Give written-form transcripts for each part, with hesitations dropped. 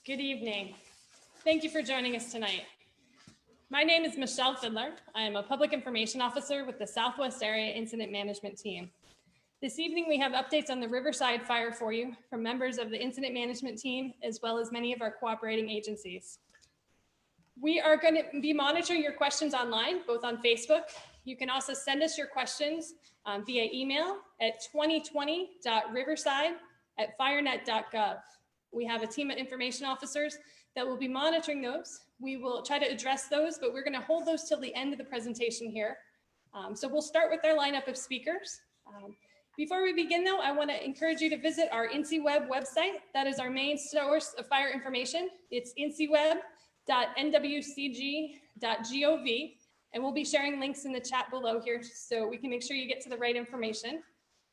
Good evening. Thank you for joining us tonight. My name is Michelle Fiddler. I am a public information officer with the Southwest Area Incident Management Team. This evening, we have updates on the Riverside fire for you from members of the incident management team, as well as many of our cooperating agencies. We are going to be monitoring your questions online, both on Facebook. You can also send us your questions via email at 2020.riverside@firenet.gov. We have a team of information officers that will be monitoring those. We will try to address those, but we're going to hold those till the end of the presentation here. So we'll start with our lineup of speakers. Before we begin, though, I want to encourage you to visit our INCIWeb website. That is our main source of fire information. It's inciweb.nwcg.gov, and we'll be sharing links in the chat below here so we can make sure you get to the right information.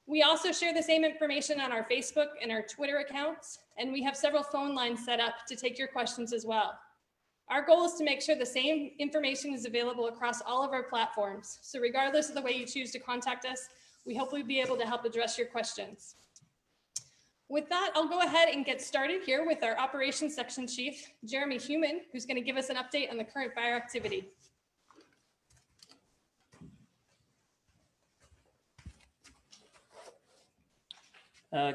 We also share the same information on our Facebook and our Twitter accounts, and we have several phone lines set up to take your questions as well. Our goal is to make sure the same information is available across all of our platforms. So regardless of the way you choose to contact us, we hope we'll be able to help address your questions. With that, I'll go ahead and get started here with our Operations Section Chief, Jeremy Human, who's going to give us an update on the current fire activity.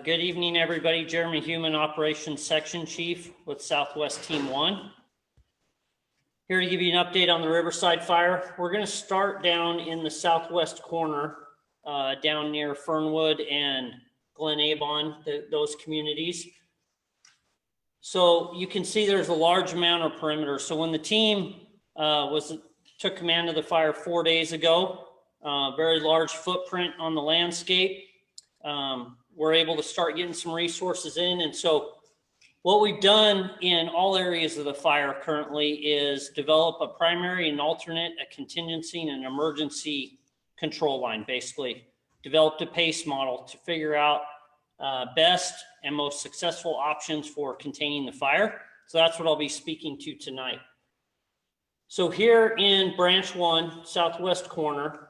Good evening, everybody. Jeremy Human, Operations Section Chief with Southwest Team 1. Here to give you an update on the Riverside fire. We're going to start down in the southwest corner, down near Fernwood and Glen Avon, those communities. So you can see there's a large amount of perimeter. So when the team took command of the fire 4 days ago, very large footprint on the landscape. We're able to start getting some resources in. And so what we've done in all areas of the fire currently is develop a primary and alternate, a contingency and an emergency control line, basically. Developed a PACE model to figure out best and most successful options for containing the fire. So that's what I'll be speaking to tonight. So here in Branch 1, southwest corner,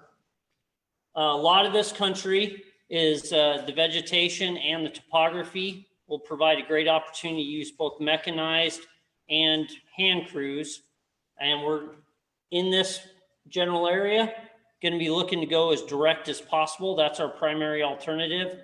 a lot of this country is the vegetation and the topography will provide a great opportunity to use both mechanized and hand crews. And we're in this general area going to be looking to go as direct as possible. That's our primary alternative.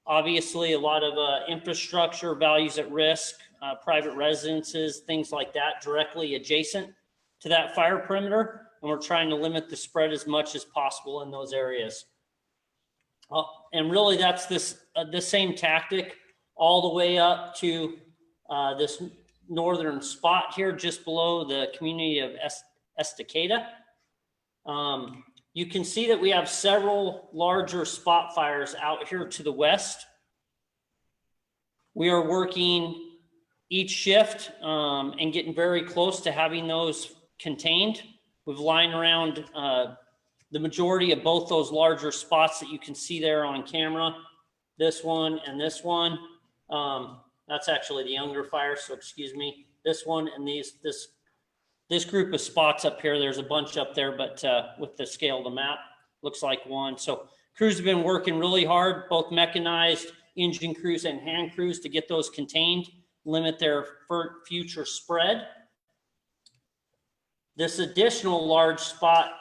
Obviously, a lot of infrastructure, values at risk, private residences, things like that directly adjacent to that fire perimeter. And we're trying to limit the spread as much as possible in those areas. And really that's the same tactic all the way up to this northern spot here just below the community of Estacada. You can see that we have several larger spot fires out here to the west. We are working each shift and getting very close to having those contained. We've lined around the majority of both those larger spots that you can see there on camera, this one and this one. That's actually the younger fire, so excuse me. This one and this group of spots up here, there's a bunch up there, but with the scale of the map, looks like one. So crews have been working really hard, both mechanized engine crews and hand crews to get those contained, limit their future spread. This additional large spot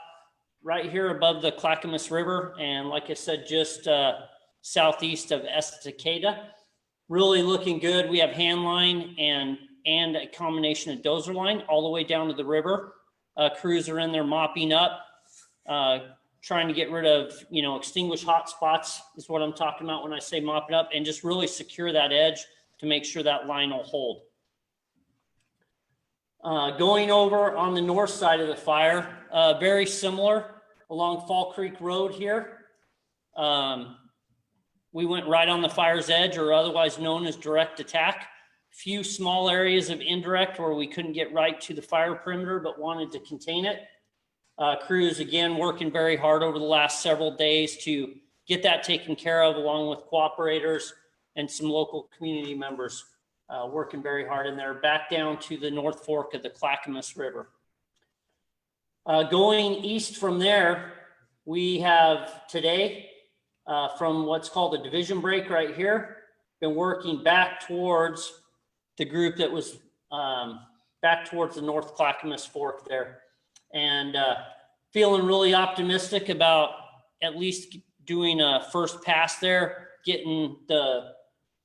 right here above the Clackamas River, and like I said, just southeast of Estacada. Really looking good. We have hand line and a combination of dozer line all the way down to the river. Crews are in there mopping up, trying to get rid of, extinguish hot spots is what I'm talking about when I say mopping up, and just really secure that edge to make sure that line will hold. Going over on the north side of the fire, very similar along Fall Creek Road here. We went right on the fire's edge, or otherwise known as direct attack. Few small areas of indirect where we couldn't get right to the fire perimeter but wanted to contain it. Crews again working very hard over the last several days to get that taken care of, along with cooperators and some local community members working very hard in there, back down to the North Fork of the Clackamas River. Going east from there, we have today from what's called a division break right here, been working back towards the group that was back towards the North Clackamas Fork there, and feeling really optimistic about at least doing a first pass there, getting the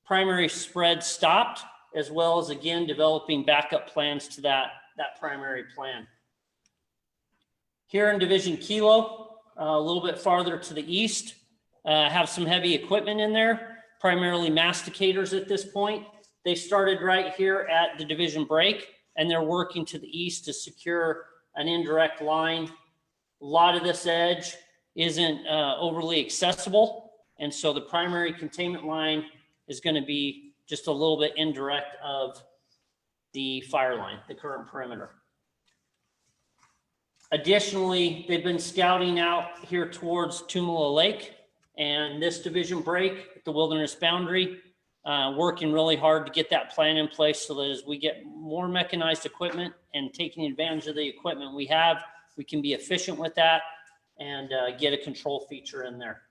primary spread stopped, as well as again developing backup plans to that primary plan. Here in Division Kilo, a little bit farther to the east, have some heavy equipment in there, primarily masticators at this point. They started right here at the division break, and they're working to the east to secure an indirect line. A lot of this edge isn't overly accessible, and so the primary containment line is going to be just a little bit indirect of the fire line, the current perimeter. Additionally, they've been scouting out here towards Tumala Lake and this division break at the wilderness boundary, working really hard to get that plan in place so that as we get more mechanized equipment and taking advantage of the equipment we have, we can be efficient with that and get a control feature in there.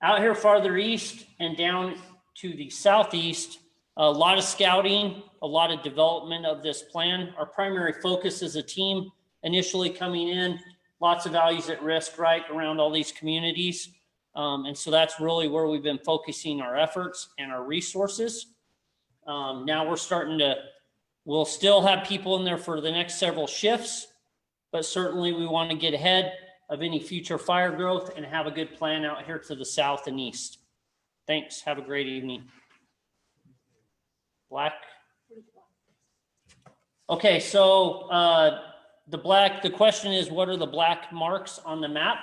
Out here farther east and down to the southeast, a lot of scouting, a lot of development of this plan. Our primary focus as a team initially coming in, lots of values at risk right around all these communities. And so that's really where we've been focusing our efforts and our resources. Now we're starting to, we'll still have people in there for the next several shifts, but certainly we want to get ahead of any future fire growth and have a good plan out here to the south and east. Thanks. Have a great evening. Black. Okay, so the question is, what are the black marks on the map?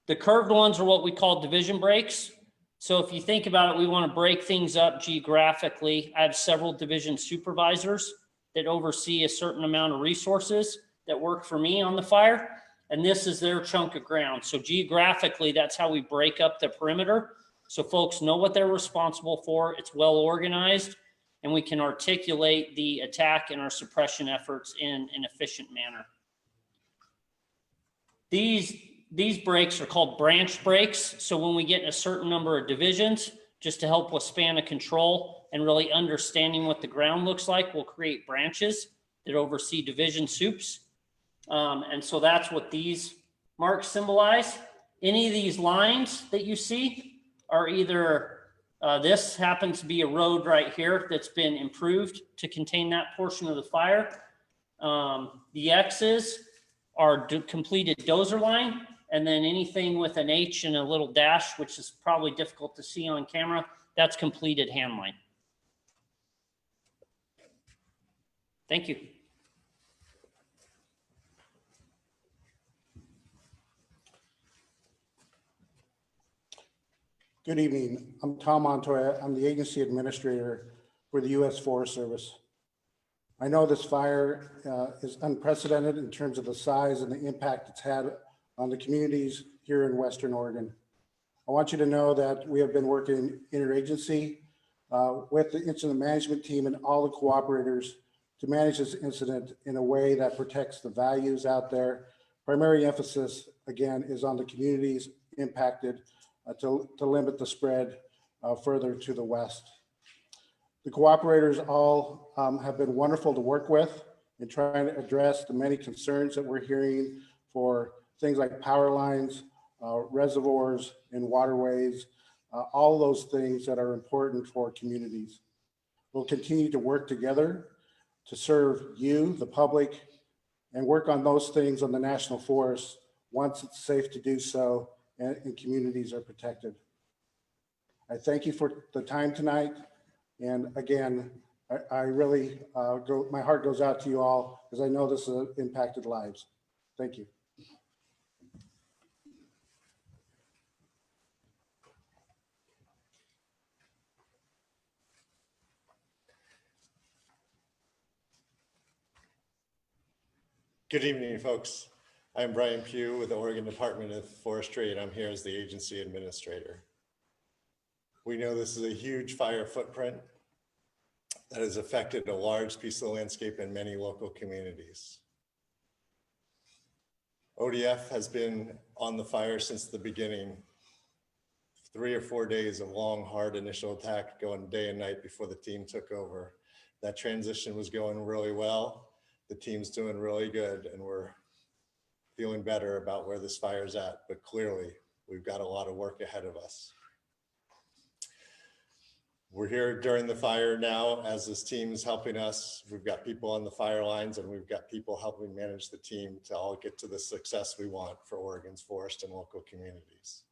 The curved ones are what we call division breaks. So if you think about it, we want to break things up geographically. I have several division supervisors that oversee a certain amount of resources that work for me on the fire. And this is their chunk of ground. So geographically, that's how we break up the perimeter. So folks know what they're responsible for. It's well organized, and we can articulate the attack and our suppression efforts in an efficient manner. These breaks are called branch breaks. So when we get in a certain number of divisions, just to help with span of control and really understanding what the ground looks like, we'll create branches that oversee division soups. And so that's what these marks symbolize. Any of these lines that you see are either, this happens to be a road right here that's been improved to contain that portion of the fire. The X's are completed dozer line, and then anything with an H and a little dash, which is probably difficult to see on camera, that's completed hand line. Thank you. Good evening. I'm Tom Montoya. I'm the agency administrator for the U.S. Forest Service. I know this fire is unprecedented in terms of the size and the impact it's had on the communities here in Western Oregon. I want you to know that we have been working interagency with the incident management team and all the cooperators to manage this incident in a way that protects the values out there. Primary emphasis, again, is on the communities impacted to limit the spread further to the west. The cooperators all have been wonderful to work with in trying to address the many concerns that we're hearing for things like power lines, reservoirs, and waterways, all those things that are important for communities. We'll continue to work together to serve you, the public, and work on those things on the national forest once it's safe to do so and communities are protected. I thank you for the time tonight. And again, I really, my heart goes out to you all because I know this has impacted lives. Thank you. Good evening, folks. I'm Brian Pugh with the Oregon Department of Forestry, and I'm here as the agency administrator. We know this is a huge fire footprint that has affected a large piece of the landscape in many local communities. ODF has been on the fire since the beginning 3 or 4 days of long, hard initial attack going day and night before the team took over. That transition was going really well. The team's doing really good, and we're feeling better about where this fire's at, but clearly we've got a lot of work ahead of us. We're here during the fire now as this team is helping us. We've got people on the fire lines, and we've got people helping manage the team to all get to the success we want for Oregon's forest and local communities.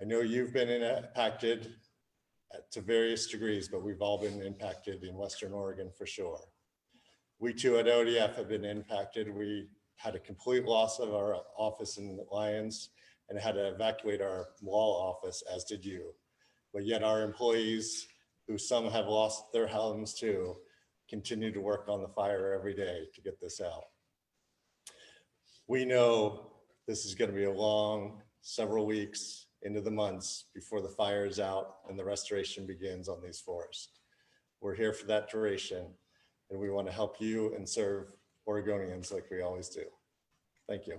I know you've been impacted to various degrees, but we've all been impacted in Western Oregon for sure. We too at ODF have been impacted. We had a complete loss of our office in Lyons and had to evacuate our law office, as did you. But yet our employees, who some have lost their homes too, continue to work on the fire every day to get this out. We know this is going to be a long several weeks into the months before the fire is out and the restoration begins on these forests. We're here for that duration, and we want to help you and serve Oregonians like we always do. Thank you.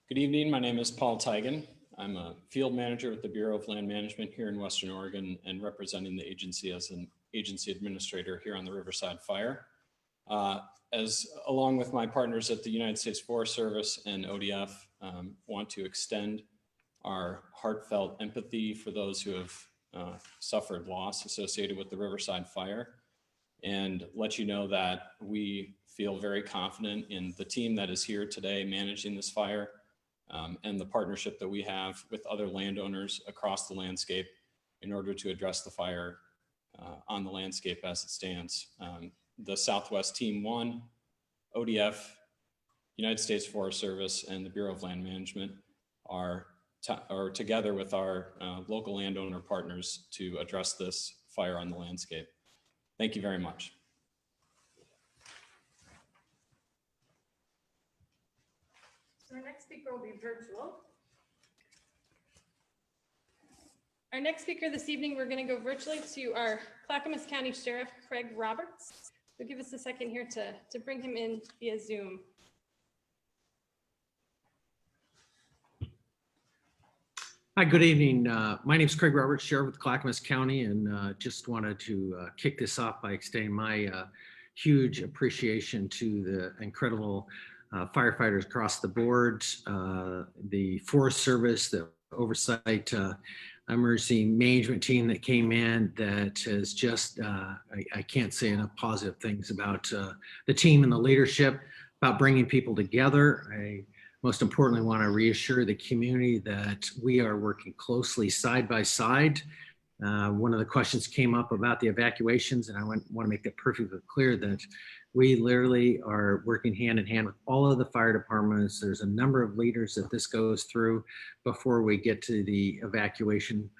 Good evening. My name is Paul Tigan. I'm a field manager with the Bureau of Land Management here in Western Oregon and representing the agency as an agency administrator here on the Riverside Fire. Along with my partners at the United States Forest Service and ODF, want to extend our heartfelt empathy for those who have suffered loss associated with the Riverside Fire, and let you know that we feel very confident in the team that is here today managing this fire, and the partnership that we have with other landowners across the landscape in order to address the fire on the landscape as it stands. The Southwest Team 1, ODF, United States Forest Service, and the Bureau of Land Management are together with our local landowner partners to address this fire on the landscape. Thank you very much. So our next speaker will be virtual. Our next speaker this evening, we're going to go virtually to our Clackamas County Sheriff, Craig Roberts. So give us a second here to bring him in via Zoom. Hi, good evening. My name is Craig Roberts, Sheriff with Clackamas County, and just wanted to kick this off by extending my huge appreciation to the incredible firefighters across the board, the Forest Service, the oversight emergency management team that came in that has just, I can't say enough positive things about the team and the leadership, about bringing people together. I most importantly want to reassure the community that we are working closely side by side. One of the questions came up about the evacuations, and I want to make that perfectly clear that we literally are working hand in hand with all of the fire departments. There's a number of leaders that this goes through before we get to the evacuation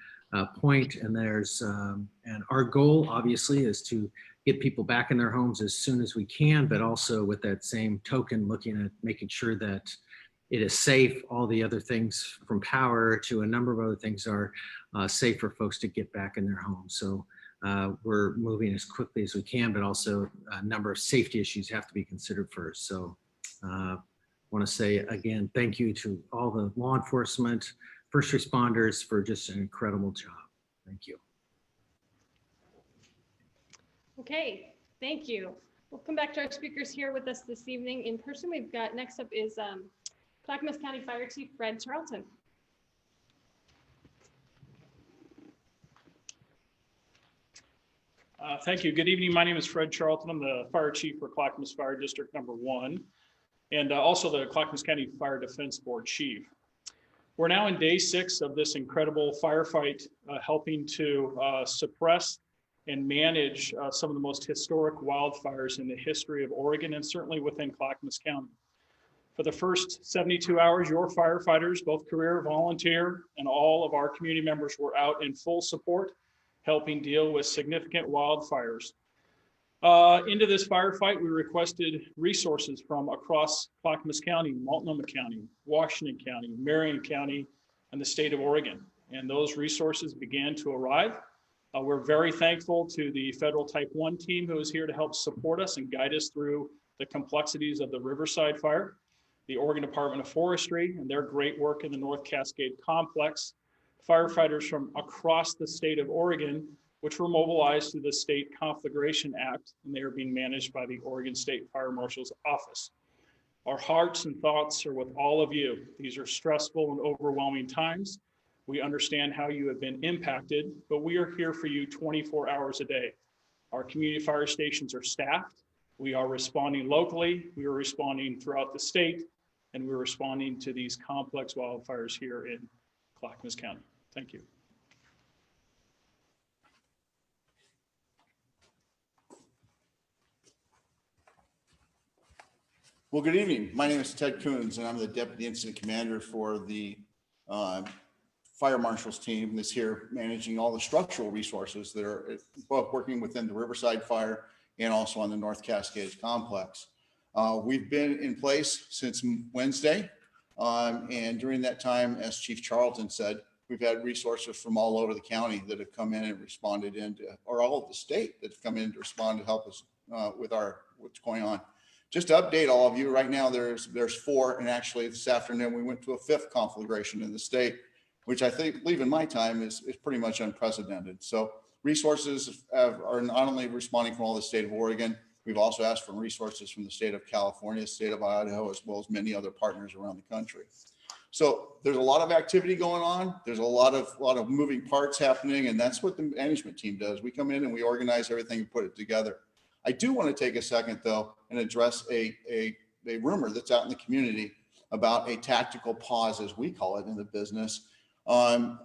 point. And and our goal obviously is to get people back in their homes as soon as we can, but also with that same token, looking at making sure that it is safe. All the other things from power to a number of other things are safe for folks to get back in their homes. So we're moving as quickly as we can, but also a number of safety issues have to be considered first. So I want to say again, thank you to all the law enforcement, first responders for just an incredible job. Thank you. Okay, thank you. We'll come back to our speakers here with us this evening in person. We've got next up is Clackamas County Fire Chief Fred Charlton. Thank you. Good evening. My name is Fred Charlton. I'm the Fire Chief for Clackamas Fire District number 1, and also the Clackamas County Fire Defense Board Chief. We're now in day 6 of this incredible firefight, helping to suppress and manage some of the most historic wildfires in the history of Oregon, and certainly within Clackamas County. For the first 72 hours, your firefighters, both career, volunteer, and all of our community members were out in full support, helping deal with significant wildfires. Into this firefight, we requested resources from across Clackamas County, Multnomah County, Washington County, Marion County, and the state of Oregon. And those resources began to arrive. We're very thankful to the federal Type 1 team who is here to help support us and guide us through the complexities of the Riverside fire, the Oregon Department of Forestry and their great work in the North Cascade Complex, firefighters from across the state of Oregon, which were mobilized through the State Conflagration Act, and they are being managed by the Oregon State Fire Marshal's Office. Our hearts and thoughts are with all of you. These are stressful and overwhelming times. We understand how you have been impacted, but we are here for you 24 hours a day. Our community fire stations are staffed. We are responding locally. We are responding throughout the state, and we're responding to these complex wildfires here in Clackamas County. Thank you. Well, good evening. My name is Ted Coons, and I'm the Deputy Incident Commander for the Fire Marshals team that's here managing all the structural resources that are both working within the Riverside Fire and also on the North Cascades Complex. We've been in place since Wednesday, and during that time, as Chief Charlton said, we've had resources from all over the county that have come in and responded into, or all of the state that have come in to respond to help us with what's going on. Just to update all of you, right now there's 4, and actually this afternoon we went to a 5th conflagration in the state, which I believe in my time is pretty much unprecedented. So resources are not only responding from all the state of Oregon, we've also asked for resources from the state of California, state of Idaho, as well as many other partners around the country. So there's a lot of activity going on. There's a lot of moving parts happening, and that's what the management team does. We come in and we organize everything and put it together. I do want to take a second though and address a rumor that's out in the community about a tactical pause, as we call it in the business, on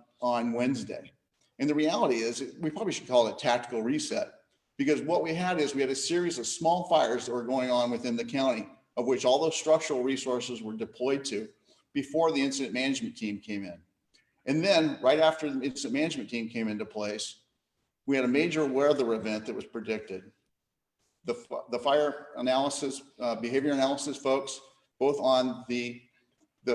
Wednesday. And the reality is we probably should call it a tactical reset, because what we had is we had a series of small fires that were going on within the county, of which all those structural resources were deployed to before the incident management team came in. And then right after the incident management team came into place, we had a major weather event that was predicted. The fire analysis, behavior analysis folks, both on the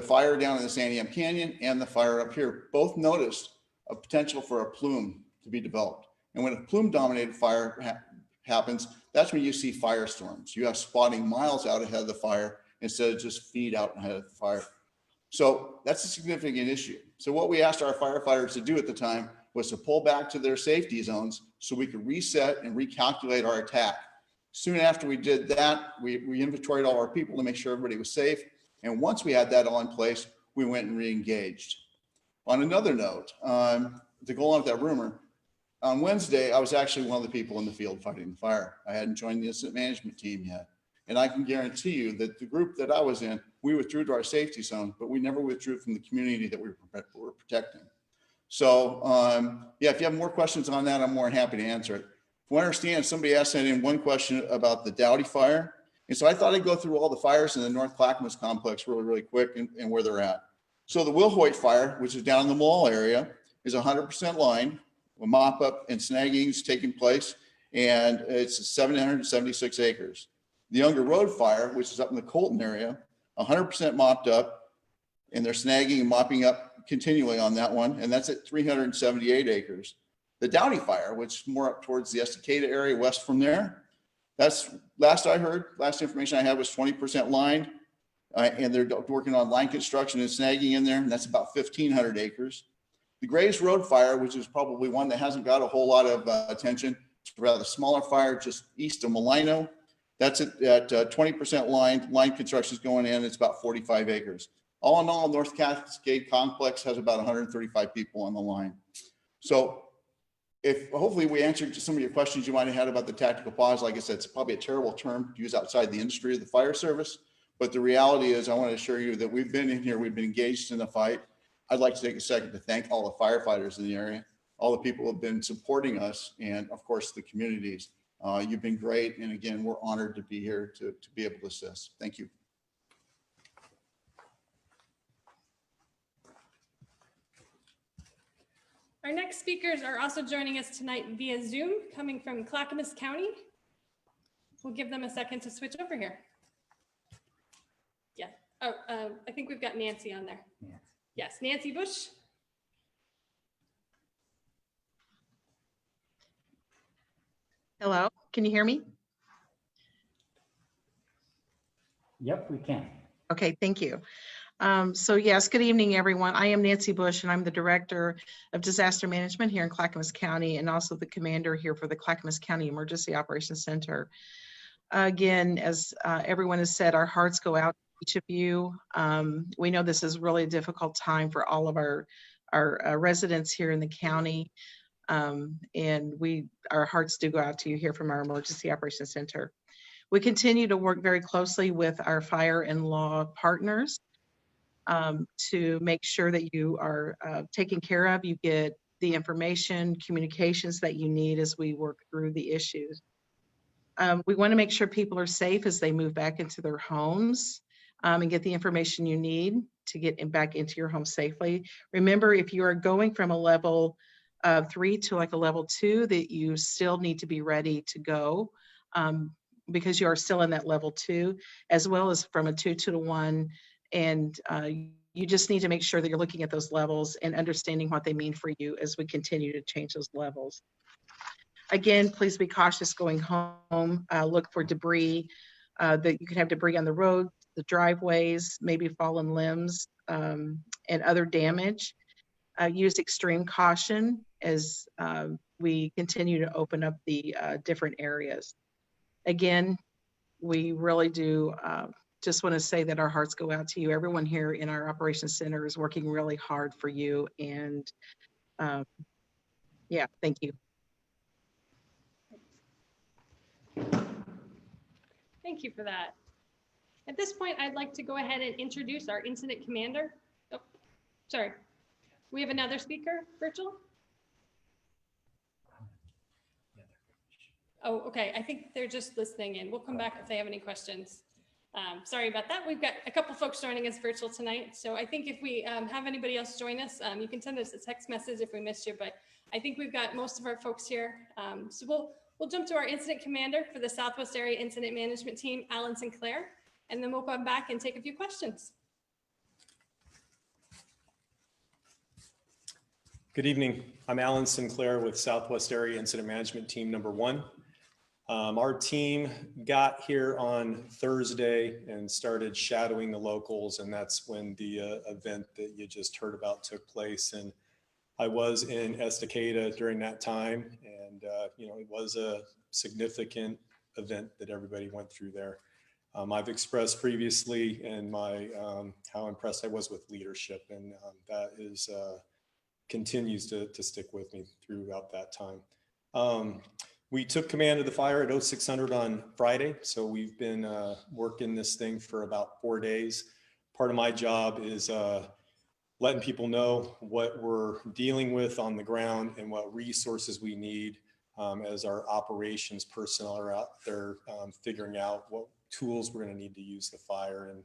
fire down in the Santiam Canyon and the fire up here, both noticed a potential for a plume to be developed. And when a plume dominated fire happens, that's when you see firestorms. You have spotting miles out ahead of the fire instead of just feet out ahead of the fire. So that's a significant issue. So what we asked our firefighters to do at the time was to pull back to their safety zones so we could reset and recalculate our attack. Soon after we did that, we inventoried all our people to make sure everybody was safe. And once we had that all in place, we went and re-engaged. On another note, to go along with that rumor, on Wednesday, I was actually one of the people in the field fighting the fire. I hadn't joined the incident management team yet. And I can guarantee you that the group that I was in, we withdrew to our safety zone, but we never withdrew from the community that we were protecting. So yeah, if you have more questions on that, I'm more than happy to answer it. From what I understand, somebody asked in one question about the Dowdy Fire. And so I thought I'd go through all the fires in the North Clackamas complex really quick and where they're at. So the Wilhoit Fire, which is down in the mall area, is 100% lined. A mop up and snagging is taking place, and it's 776 acres. The Younger Road Fire, which is up in the Colton area, 100% mopped up, and they're snagging and mopping up continually on that one, and that's at 378 acres. The Dowdy Fire, which is more up towards the Estacada area west from there, that's last I heard, last information I had was 20% lined, and they're working on line construction and snagging in there, and that's about 1,500 acres. The Grays Road Fire, which is probably one that hasn't got a whole lot of attention, it's a rather smaller fire just east of Malino. That's at 20% lined. Line construction is going in. It's about 45 acres. All in all, North Cascade Complex has about 135 people on the line. So if hopefully we answered some of your questions you might have had about the tactical pause. Like I said, it's probably a terrible term to use outside the industry of the fire service. But the reality is I want to assure you that we've been in here. We've been engaged in the fight. I'd like to take a second to thank all the firefighters in the area, all the people who have been supporting us, and of course the communities. You've been great, and again, we're honored to be here to be able to assist. Thank you. Our next speakers are also joining us tonight via Zoom, coming from Clackamas County. We'll give them a second to switch over here. Yeah. Oh, I think we've got Nancy on there. Yeah. Yes, Nancy Bush. Hello, can you hear me? Yep, we can. Okay, thank you. So yes, good evening, everyone. I am Nancy Bush, and I'm the Director of Disaster Management here in Clackamas County, and also the Commander here for the Clackamas County Emergency Operations Center. Again, as everyone has said, our hearts go out to each of you. We know this is really a difficult time for all of our residents here in the county. And our hearts do go out to you here from our Emergency Operations Center. We continue to work very closely with our fire and law partners to make sure that you are taken care of. You get the information, communications that you need as we work through the issues. We want to make sure people are safe as they move back into their homes and get the information you need to get back into your home safely. Remember, if you are going from a level 3 to like a level 2, that you still need to be ready to go because you are still in that level 2, as well as from a 2 to a 1. And you just need to make sure that you're looking at those levels and understanding what they mean for you as we continue to change those levels. Again, please be cautious going home. Look for debris, that you could have debris on the road, the driveways, maybe fallen limbs, and other damage. Use extreme caution as we continue to open up the different areas. Again, we really do just want to say that our hearts go out to you. Everyone here in our operations center is working really hard for you. And yeah, thank you. Thank you for that. At this point, I'd like to go ahead and introduce our incident commander. Oh, sorry. We have another speaker, virtual? Oh, okay. I think they're just listening in. We'll come back if they have any questions. Sorry about that. We've got a couple folks joining us virtual tonight. So I think if we have anybody else join us, you can send us a text message if we missed you, but I think we've got most of our folks here. So we'll jump to our incident commander for the Southwest Area Incident Management Team, Alan Sinclair, and then we'll come back and take a few questions. Good evening. I'm Alan Sinclair with Southwest Area Incident Management Team number 1. Our team got here on Thursday and started shadowing the locals, and that's when the event that you just heard about took place. And I was in Estacada during that time, and it was a significant event that everybody went through there. I've expressed previously in my how impressed I was with leadership, and that is continues to stick with me throughout that time. We took command of the fire at 0600 on Friday, so we've been working this thing for about 4 days. Part of my job is letting people know what we're dealing with on the ground and what resources we need as our operations personnel are out there figuring out what tools we're going to need to use the fire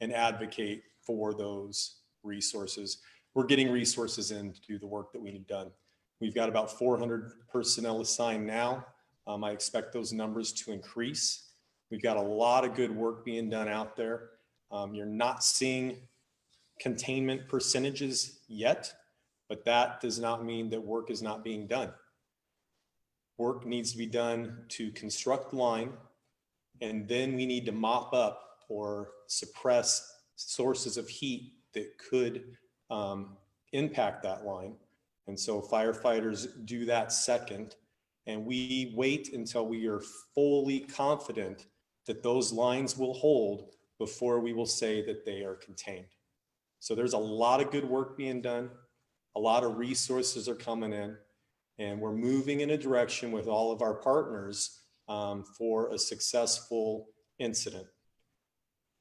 and advocate for those resources. We're getting resources in to do the work that we need done. We've got about 400 personnel assigned now. I expect those numbers to increase. We've got a lot of good work being done out there. You're not seeing containment percentages yet, but that does not mean that work is not being done. Work needs to be done to construct the line, and then we need to mop up or suppress sources of heat that could impact that line. And so firefighters do that second, and we wait until we are fully confident that those lines will hold before we will say that they are contained. So there's a lot of good work being done. A lot of resources are coming in, and we're moving in a direction with all of our partners for a successful incident.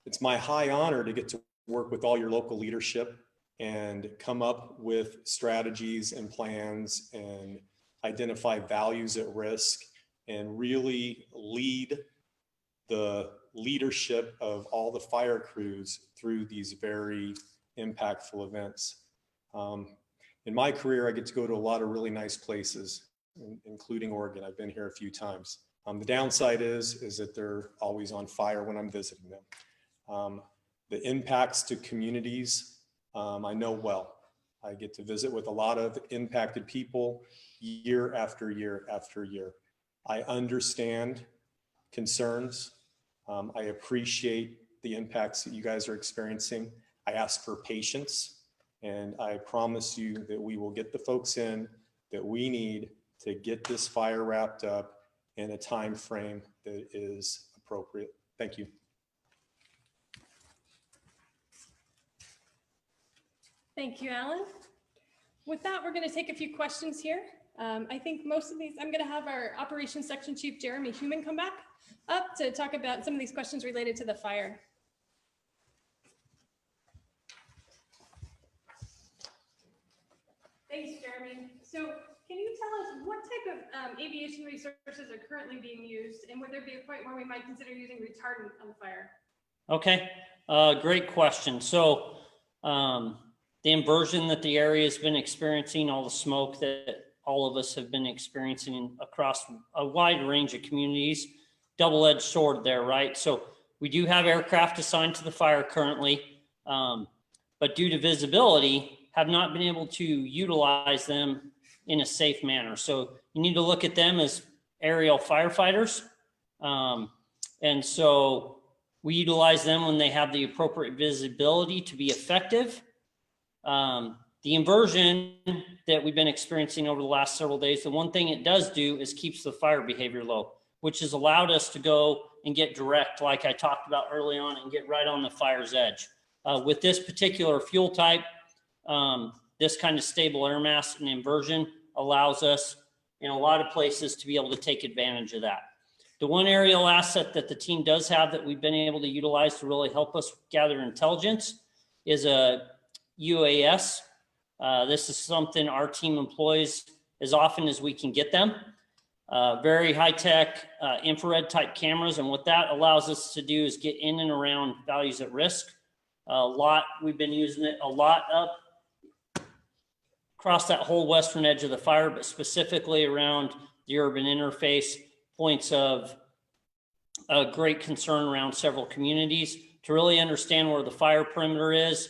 It's my high honor to get to work with all your local leadership and come up with strategies and plans and identify values at risk and really lead the leadership of all the fire crews through these very impactful events. In my career, I get to go to a lot of really nice places, including Oregon. I've been here a few times. The downside is that they're always on fire when I'm visiting them. The impacts to communities, I know well. I get to visit with a lot of impacted people year after year after year. I understand concerns. I appreciate the impacts that you guys are experiencing. I ask for patience, and I promise you that we will get the folks in that we need to get this fire wrapped up in a time frame that is appropriate. Thank you. Thank you, Alan. With that, we're going to take a few questions here. I think most of these, I'm going to have our Operations Section Chief Jeremy Human come back up to talk about some of these questions related to the fire. Thanks, Jeremy. So can you tell us what type of aviation resources are currently being used, and would there be a point where we might consider using retardant on the fire? Okay, great question. So the inversion that the area has been experiencing, all the smoke that all of us have been experiencing across a wide range of communities, double-edged sword there, right? So we do have aircraft assigned to the fire currently, but due to visibility, have not been able to utilize them in a safe manner. So you need to look at them as aerial firefighters. And so we utilize them when they have the appropriate visibility to be effective. The inversion that we've been experiencing over the last several days, the one thing it does do is keeps the fire behavior low, which has allowed us to go and get direct, like I talked about early on, and get right on the fire's edge. With this particular fuel type, this kind of stable air mass and inversion allows us in a lot of places to be able to take advantage of that. The one aerial asset that the team does have that we've been able to utilize to really help us gather intelligence is a UAS. This is something our team employs as often as we can get them. Very high-tech infrared type cameras, and what that allows us to do is get in and around values at risk. We've been using it a lot up across that whole western edge of the fire, but specifically around the urban interface, points of great concern around several communities to really understand where the fire perimeter is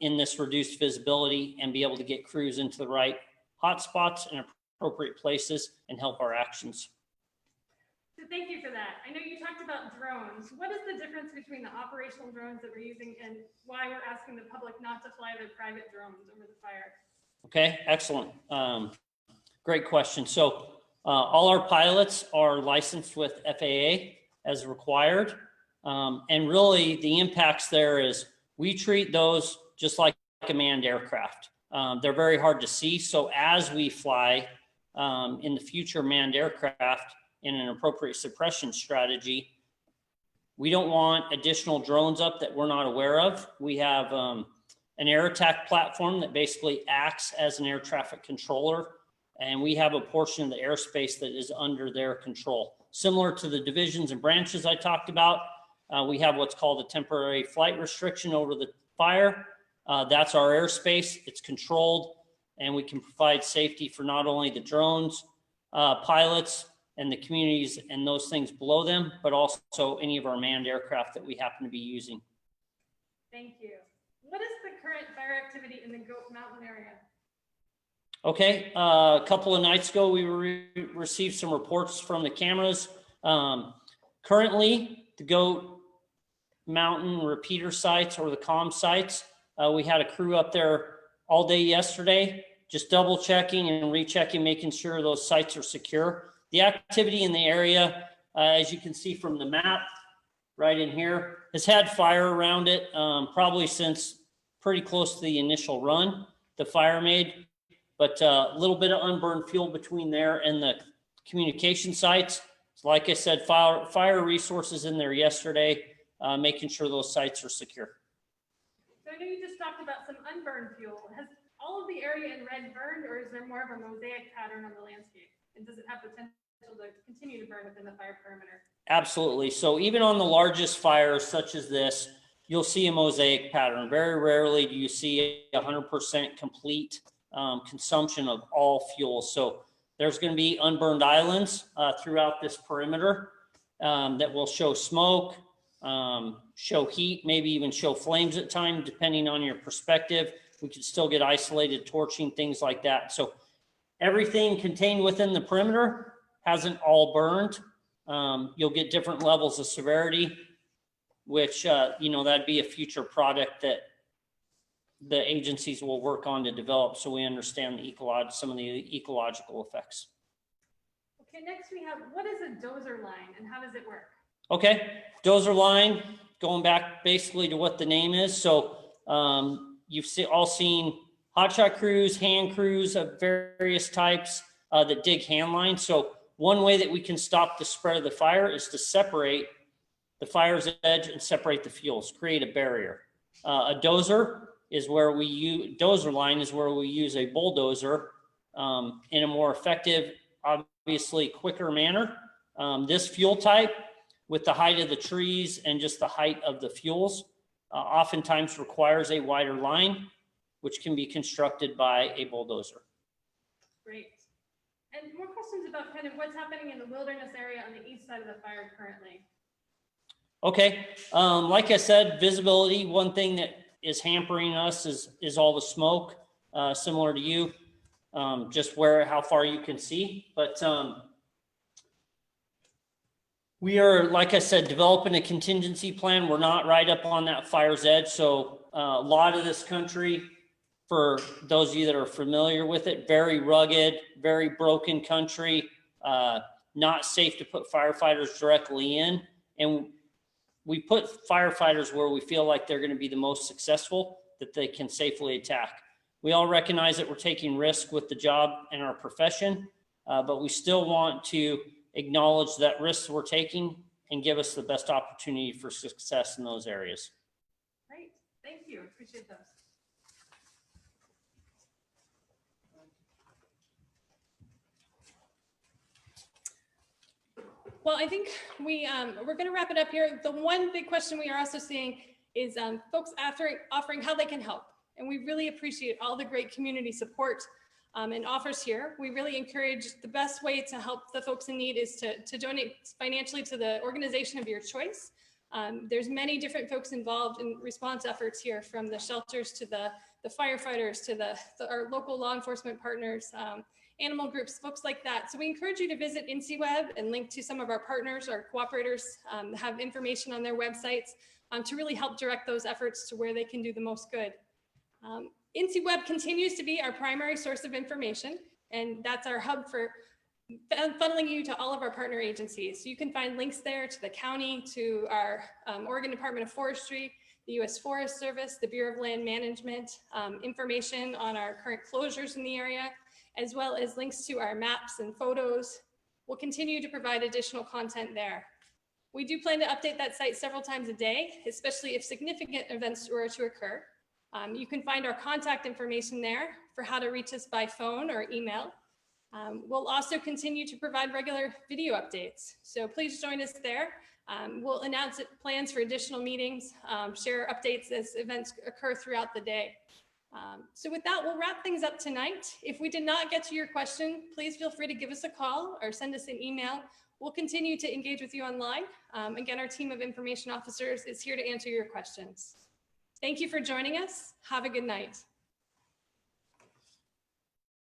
in this reduced visibility and be able to get crews into the right hotspots and appropriate places and help our actions. So thank you for that. I know you talked about drones. What is the difference between the operational drones that we're using and why we're asking the public not to fly their private drones over the fire? Okay, excellent. Great question. So all our pilots are licensed with FAA as required. And really the impacts there is we treat those just like a manned aircraft. They're very hard to see. So as we fly in the future manned aircraft in an appropriate suppression strategy, we don't want additional drones up that we're not aware of. We have an air attack platform that basically acts as an air traffic controller, and we have a portion of the airspace that is under their control. Similar to the divisions and branches I talked about, we have what's called a temporary flight restriction over the fire. That's our airspace. It's controlled, and we can provide safety for not only the drones, pilots, and the communities and those things below them, but also any of our manned aircraft that we happen to be using. Thank you. What is the current fire activity in the Goat Mountain area? Okay, a couple of nights ago, we received some reports from the cameras. Currently, the Goat Mountain repeater sites or the comm sites, we had a crew up there all day yesterday, just double checking and rechecking, making sure those sites are secure. The activity in the area, as you can see from the map right in here, has had fire around it probably since pretty close to the initial run the fire made, but a little bit of unburned fuel between there and the communication sites. So like I said, fire resources in there yesterday, making sure those sites are secure. So I know you just talked about some unburned fuel. Has all of the area in red burned, or is there more of a mosaic pattern on the landscape? And does it have potential to continue to burn within the fire perimeter? Absolutely. So even on the largest fires such as this, you'll see a mosaic pattern. Very rarely do you see 100% complete consumption of all fuels. So there's going to be unburned islands throughout this perimeter that will show smoke, show heat, maybe even show flames at times, depending on your perspective. We could still get isolated torching, things like that. So everything contained within the perimeter hasn't all burned. You'll get different levels of severity. which, that'd be a future product that the agencies will work on to develop, so we understand some of the ecological effects. Okay, next we have, what is a dozer line and how does it work? Okay, dozer line, going back basically to what the name is. So you've all seen hotshot crews, hand crews of various types that dig hand lines. So one way that we can stop the spread of the fire is to separate the fire's edge and separate the fuels, create a barrier. A dozer line is where we use a bulldozer in a more effective, obviously quicker manner. This fuel type, with the height of the trees and just the height of the fuels, oftentimes requires a wider line, which can be constructed by a bulldozer. Great. And more questions about kind of what's happening in the wilderness area on the east side of the fire currently. Okay, like I said, visibility, one thing that is hampering us is all the smoke, similar to you, just how far you can see. But we are, like I said, developing a contingency plan. We're not right up on that fire's edge. So a lot of this country, for those of you that are familiar with it, very rugged, very broken country, not safe to put firefighters directly in. And we put firefighters where we feel like they're going to be the most successful, that they can safely attack. We all recognize that we're taking risk with the job and our profession, but we still want to acknowledge that risks we're taking and give us the best opportunity for success in those areas. Great, thank you, appreciate those. Well, I think we're going to wrap it up here. The one big question we are also seeing is folks offering how they can help. And we really appreciate all the great community support and offers here. We really encourage the best way to help the folks in need is to donate financially to the organization of your choice. There's many different folks involved in response efforts here, from the shelters to the firefighters to our local law enforcement partners, animal groups, folks like that. So we encourage you to visit INCIWeb and link to some of our partners, our cooperators, have information on their websites to really help direct those efforts to where they can do the most good. INCIWeb continues to be our primary source of information, and that's our hub for funneling you to all of our partner agencies. So you can find links there to the county, to our Oregon Department of Forestry, the U.S. Forest Service, the Bureau of Land Management, information on our current closures in the area, as well as links to our maps and photos. We'll continue to provide additional content there. We do plan to update that site several times a day, especially if significant events were to occur. You can find our contact information there for how to reach us by phone or email. We'll also continue to provide regular video updates, so please join us there. We'll announce plans for additional meetings, share updates as events occur throughout the day. So with that, we'll wrap things up tonight. If we did not get to your question, please feel free to give us a call or send us an email. We'll continue to engage with you online. Again, our team of information officers is here to answer your questions. Thank you for joining us. Have a good night.